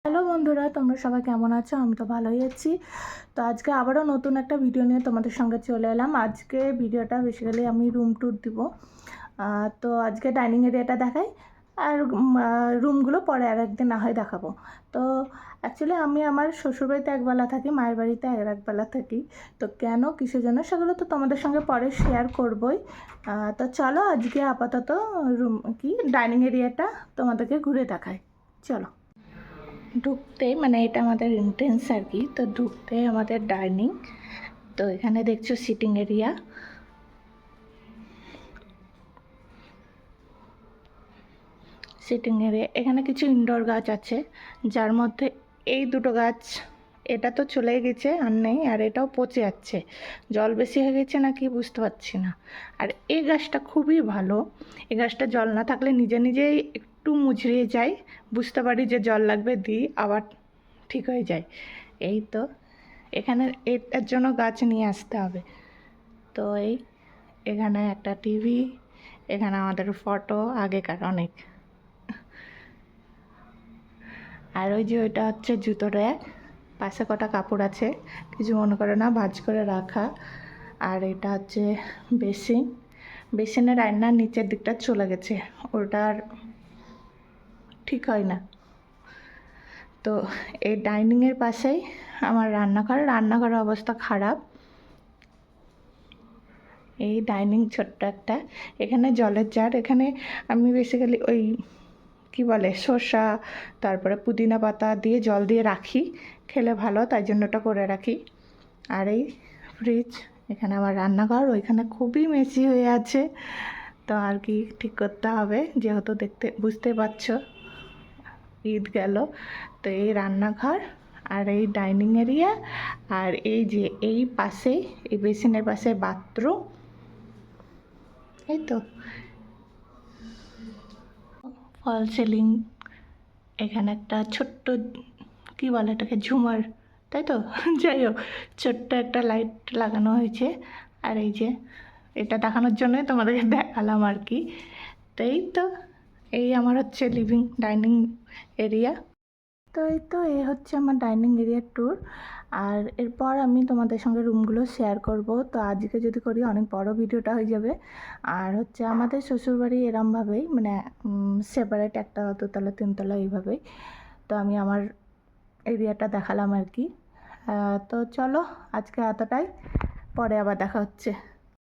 Hello বন্ধুরা, তোমরা সবাই কেমন আছো? আমি তো ভালোই আছি। তো আজকে আবারও নতুন একটা ভিডিও নিয়ে তোমাদের সঙ্গে চলে এলাম। আজকে ভিডিওটা বেসিক্যালি আমি রুম ট্যুর দিব। তো আজকে ডাইনিং এরিয়াটা দেখাই, আর রুমগুলো পরে আর একদিন না হয় দেখাবো। তো অ্যাকচুয়ালি আমি আমার শ্বশুরবাড়িতে একবেলা থাকি, মায়ের বাড়িতে একবেলা থাকি। তো কেন, কিসের জন্য, সেগুলো তো তোমাদের সঙ্গে পরে শেয়ার করবই। তো চলো আজকে আপাতত ডাইনিং এরিয়াটা তোমাদেরকে ঘুরে দেখাই। চলো। ঢুকতেই এটা আমাদের এন্ট্রেন্স আর কি। তো ঢুকতেই আমাদের ডাইনিং। তো এখানে দেখছো সিটিং এরিয়া। এখানে কিছু ইনডোর গাছ আছে, যার মধ্যে এই দুটো গাছ, এটা তো চলে গেছে আর নেই, আর এটাও পচে যাচ্ছে, জল বেশি হয়ে গেছে না কি বুঝতে পারছি না। আর এই গাছটা খুবই ভালো। এই গাছটা জল না থাকলে নিজে নিজেই একটু মুচড়িয়ে যায়, বুঝতে পারি যে জল লাগবে, দিই আবার ঠিক হয়ে যায়। এই তো এখানে এটার জন্য গাছ নিয়ে আসতে হবে। তো এখানে একটা টিভি, এখানে আমাদের ফটো আগেকার অনেক। আর ওই যে ওইটা হচ্ছে জুতো র্যাক, পাশে কটা কাপড় আছে, কিছু মনে করে না, ভাঁজ করে রাখা। আর এটা হচ্ছে বেসিনের আয়নার নিচের দিকটা চলে গেছে, ওটার ঠিক হয় না। তো এই ডাইনিংয়ের পাশেই আমার রান্নাঘরের অবস্থা খারাপ। এই ডাইনিং ছোট্ট একটা, এখানে জলের জার, এখানে আমি বেসিক্যালি ওই কি বলে শসা, তারপরে পুদিনা পাতা দিয়ে জল দিয়ে রাখি, খেলে ভালো, তাই জন্য ওটা করে রাখি। আর এই ফ্রিজ, এখানে আমার রান্নাঘর, ওইখানে খুবই মেসি হয়ে আছে। তো আর কি ঠিক করতে হবে, যেহেতু বুঝতে পারছো ঈদ গেল। তো এই রান্নাঘর আর এই ডাইনিং এরিয়া, আর এই যে এই পাশে এই বেসিনের পাশে বাথরুম। এই তো ফল সিলিং, এখানে একটা ছোট্ট কী বলে এটাকে, ঝুমার, তাই তো যাই হোক, ছোট্ট একটা লাইট লাগানো হয়েছে। আর এই যে এটা দেখানোর জন্যই তোমাদেরকে দেখালাম আর কি। তো এই আমার হচ্ছে ডাইনিং এরিয়া। তো এই হচ্ছে আমার ডাইনিং এরিয়ার ট্যুর। আর এরপর আমি তোমাদের সঙ্গে রুমগুলো শেয়ার করব। তো আজকে যদি করি অনেক বড় ভিডিওটা হয়ে যাবে। আর হচ্ছে আমাদের শ্বশুরবাড়ি এরমভাবেই, সেপারেট, একটা দোতলা তিনতলা এইভাবেই। তো আমি আমার এরিয়াটা দেখালাম আর কি। তো চলো আজকে এতটাই, পরে আবার দেখা হচ্ছে।